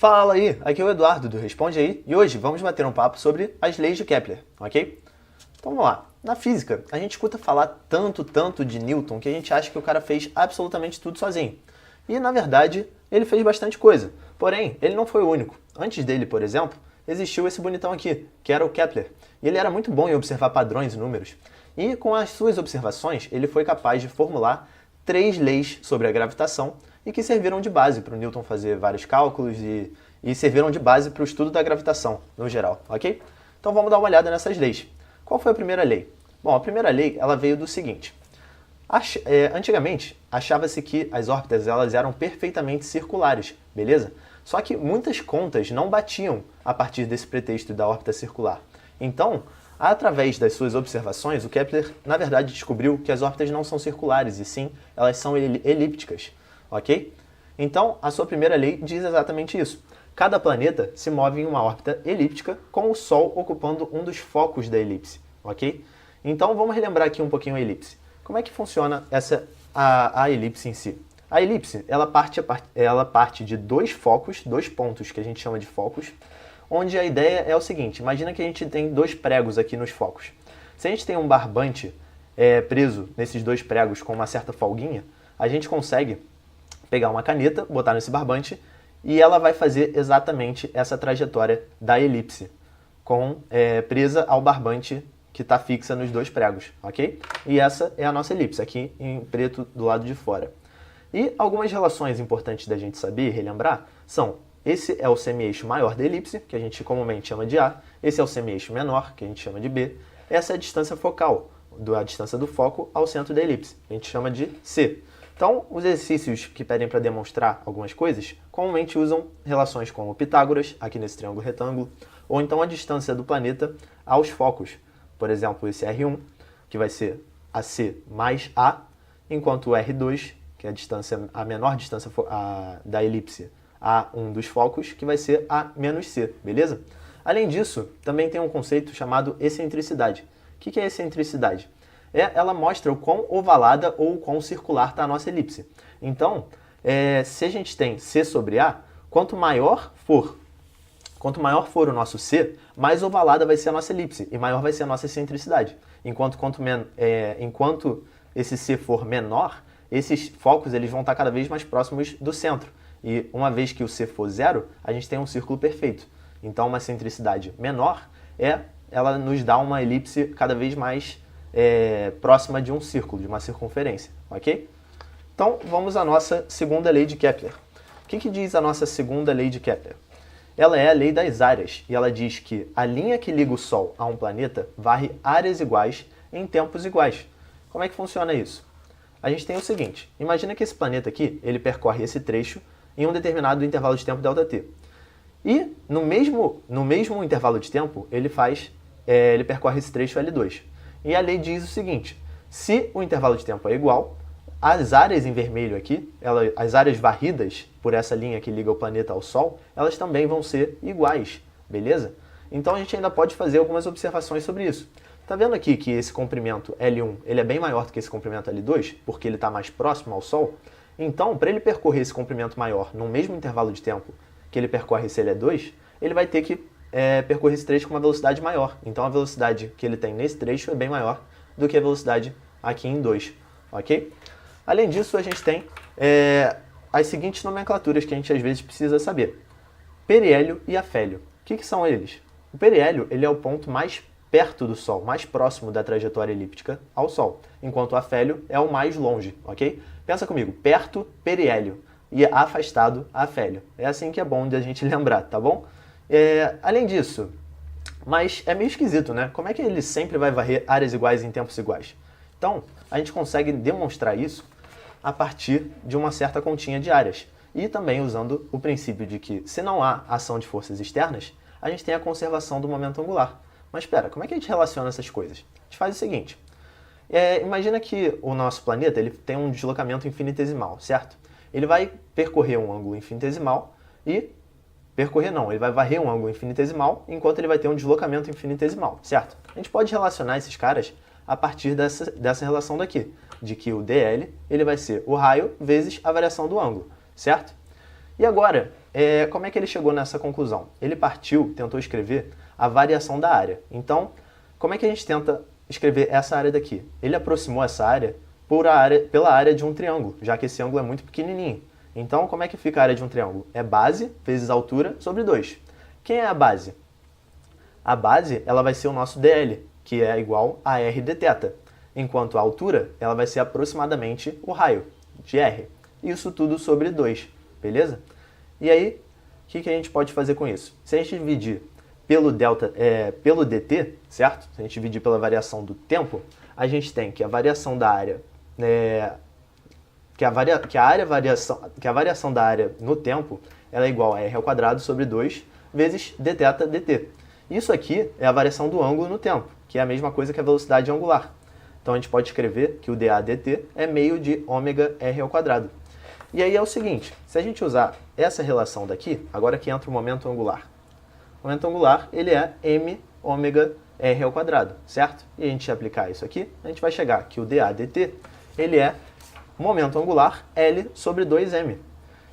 Fala aí, aqui é o Eduardo do Responde Aí e hoje vamos bater um papo sobre as leis de Kepler, ok? Então vamos lá. Na física, a gente escuta falar tanto de Newton que a gente acha que o cara fez absolutamente tudo sozinho. E na verdade, ele fez bastante coisa. Porém, ele não foi o único. Antes dele, por exemplo, existiu esse bonitão aqui, que era o Kepler. E ele era muito bom em observar padrões e números. E com as suas observações, ele foi capaz de formular 3 leis sobre a gravitação e que serviram de base para o Newton fazer vários cálculos e serviram de base para o estudo da gravitação, no geral, ok? Então vamos dar uma olhada nessas leis. Qual foi a primeira lei? Bom, a primeira lei ela veio do seguinte. Antigamente, achava-se que as órbitas elas eram perfeitamente circulares, beleza? Só que muitas contas não batiam a partir desse pretexto da órbita circular. Então, através das suas observações, o Kepler, na verdade, descobriu que as órbitas não são circulares, e sim, elas são elípticas, ok? Então, a sua primeira lei diz exatamente isso. Cada planeta se move em uma órbita elíptica, com o Sol ocupando um dos focos da elipse, ok? Então, vamos relembrar aqui um pouquinho a elipse. Como é que funciona a elipse em si? A elipse, ela parte de dois focos, dois pontos que a gente chama de focos, onde a ideia é o seguinte, imagina que a gente tem 2 pregos aqui nos focos. Se a gente tem um barbante preso nesses 2 pregos com uma certa folguinha, a gente consegue pegar uma caneta, botar nesse barbante, e ela vai fazer exatamente essa trajetória da elipse, presa ao barbante que está fixa nos 2 pregos, ok? E essa é a nossa elipse, aqui em preto do lado de fora. E algumas relações importantes da gente saber e relembrar são: esse é o semi-eixo maior da elipse, que a gente comumente chama de A, esse é o semi-eixo menor, que a gente chama de B, essa é a distância focal, a distância do foco ao centro da elipse, que a gente chama de C. Então, os exercícios que pedem para demonstrar algumas coisas, comumente usam relações como Pitágoras, aqui nesse triângulo retângulo, ou então a distância do planeta aos focos. Por exemplo, esse R1, que vai ser AC mais A, enquanto o R2, que é a menor distância da elipse a um dos focos, que vai ser A menos C, beleza? Além disso, também tem um conceito chamado excentricidade. O que é excentricidade? Ela mostra o quão ovalada ou o quão circular está a nossa elipse. Então, se a gente tem C sobre A, quanto maior for o nosso C, mais ovalada vai ser a nossa elipse e maior vai ser a nossa excentricidade. Enquanto esse C for menor, esses focos eles vão estar cada vez mais próximos do centro. E uma vez que o C for 0, a gente tem um círculo perfeito. Então, uma excentricidade menor, ela nos dá uma elipse cada vez mais próxima de um círculo, de uma circunferência, ok? Então, vamos à nossa segunda lei de Kepler. O que diz a nossa segunda lei de Kepler? Ela é a lei das áreas, e ela diz que a linha que liga o Sol a um planeta varre áreas iguais em tempos iguais. Como é que funciona isso? A gente tem o seguinte, imagina que esse planeta aqui, ele percorre esse trecho em um determinado intervalo de tempo ΔT. E no mesmo intervalo de tempo, ele percorre esse trecho L2. E a lei diz o seguinte, se o intervalo de tempo é igual, as áreas em vermelho aqui, as áreas varridas por essa linha que liga o planeta ao Sol, elas também vão ser iguais, beleza? Então a gente ainda pode fazer algumas observações sobre isso. Tá vendo aqui que esse comprimento L1 ele é bem maior do que esse comprimento L2, porque ele está mais próximo ao Sol? Então, para ele percorrer esse comprimento maior no mesmo intervalo de tempo que ele percorre esse L2, ele vai ter que percorrer esse trecho com uma velocidade maior. Então a velocidade que ele tem nesse trecho é bem maior do que a velocidade aqui em 2, ok? Além disso, a gente tem as seguintes nomenclaturas que a gente às vezes precisa saber. Periélio e afélio. O que são eles? O periélio ele é o ponto mais perto do Sol, mais próximo da trajetória elíptica ao Sol, enquanto o afélio é o mais longe, ok? Pensa comigo, perto, periélio, e afastado, afélio. É assim que é bom de a gente lembrar, tá bom? Além disso, mas é meio esquisito, né? Como é que ele sempre vai varrer áreas iguais em tempos iguais? Então, a gente consegue demonstrar isso a partir de uma certa continha de áreas. E também usando o princípio de que, se não há ação de forças externas, a gente tem a conservação do momento angular. Mas espera, como é que a gente relaciona essas coisas? A gente faz o seguinte. Imagina que o nosso planeta ele tem um deslocamento infinitesimal, certo? Ele vai percorrer um ângulo infinitesimal e... ele vai varrer um ângulo infinitesimal, enquanto ele vai ter um deslocamento infinitesimal, certo? A gente pode relacionar esses caras a partir dessa relação daqui, de que o dl ele vai ser o raio vezes a variação do ângulo, certo? E agora, como é que ele chegou nessa conclusão? Ele tentou escrever a variação da área. Então, como é que a gente tenta escrever essa área daqui? Ele aproximou essa área pela área de um triângulo, já que esse ângulo é muito pequenininho. Então, como é que fica a área de um triângulo? É base vezes altura sobre 2. Quem é a base? A base ela vai ser o nosso DL, que é igual a R de θ, enquanto a altura ela vai ser aproximadamente o raio de R. Isso tudo sobre 2, beleza? E aí, o que a gente pode fazer com isso? Se a gente dividir pelo dt, certo? Se a gente dividir pela variação do tempo, a gente tem que a variação da área que a variação da área no tempo ela é igual a r ao quadrado sobre 2 vezes dθ dt. Isso aqui é a variação do ângulo no tempo, que é a mesma coisa que a velocidade angular. Então a gente pode escrever que o dA dt é meio de ômega r ao quadrado. E aí é o seguinte, se a gente usar essa relação daqui, agora que entra o momento angular. O momento angular ele é m ômega r ao quadrado, certo? E a gente aplicar isso aqui, a gente vai chegar que o dA dt ele é momento angular L sobre 2m.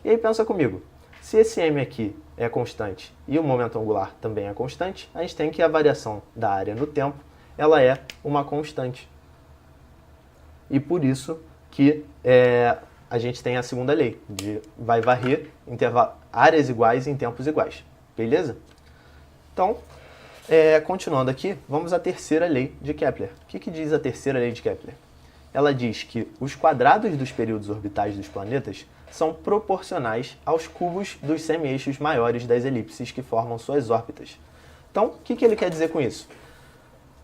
E aí pensa comigo, se esse m aqui é constante e o momento angular também é constante, a gente tem que a variação da área no tempo ela é uma constante. E por isso que a gente tem a segunda lei, de vai varrer áreas iguais em tempos iguais. Beleza? Então, continuando aqui, vamos à terceira lei de Kepler. O que diz a terceira lei de Kepler? Ela diz que os quadrados dos períodos orbitais dos planetas são proporcionais aos cubos dos semi-eixos maiores das elipses que formam suas órbitas. Então, o que ele quer dizer com isso?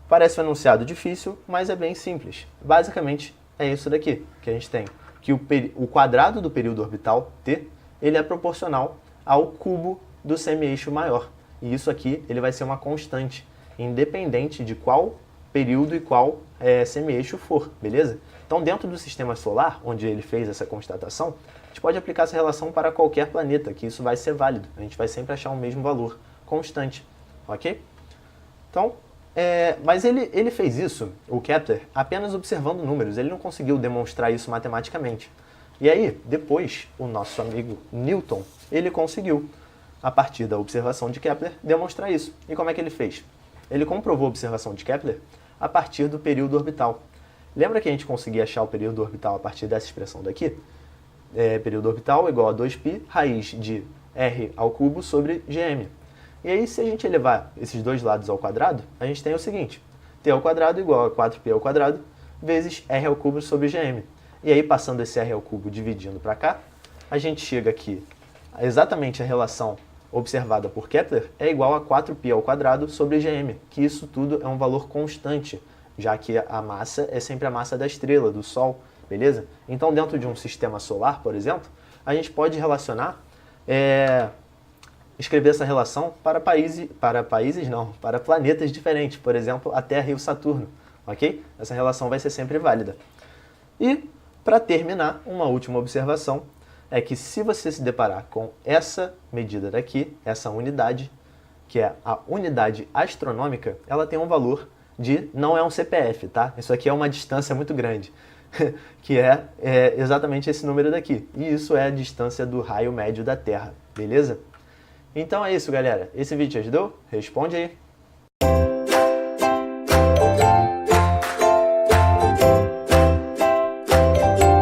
Parece um enunciado difícil, mas é bem simples. Basicamente, é isso daqui que a gente tem. Que o quadrado do período orbital, t, ele é proporcional ao cubo do semi-eixo maior. E isso aqui ele vai ser uma constante, independente de qual período e qual semi-eixo for, beleza? Então, dentro do sistema solar, onde ele fez essa constatação, a gente pode aplicar essa relação para qualquer planeta, que isso vai ser válido. A gente vai sempre achar o mesmo valor constante, ok? Então, mas ele fez isso, o Kepler, apenas observando números. Ele não conseguiu demonstrar isso matematicamente. E aí, depois, o nosso amigo Newton, ele conseguiu, a partir da observação de Kepler, demonstrar isso. E como é que ele fez? Ele comprovou a observação de Kepler a partir do período orbital. Lembra que a gente conseguia achar o período orbital a partir dessa expressão daqui? Período orbital igual a 2π raiz de r ao cubo sobre gm. E aí, se a gente elevar esses dois lados ao quadrado, a gente tem o seguinte, t ao quadrado igual a 4π ao quadrado vezes r ao cubo sobre gm. E aí, passando esse r ao cubo dividindo para cá, a gente chega aqui, exatamente a relação observada por Kepler é igual a 4π ao quadrado sobre gm, que isso tudo é um valor constante, já que a massa é sempre a massa da estrela, do Sol, beleza? Então, dentro de um sistema solar, por exemplo, a gente pode relacionar, escrever essa relação para planetas diferentes, por exemplo, a Terra e o Saturno, ok? Essa relação vai ser sempre válida. E, para terminar, uma última observação é que se você se deparar com essa medida daqui, essa unidade, que é a unidade astronômica, ela tem um valor não é um CPF, tá? Isso aqui é uma distância muito grande, que é exatamente esse número daqui. E isso é a distância do raio médio da Terra, beleza? Então é isso, galera. Esse vídeo te ajudou? Responde aí.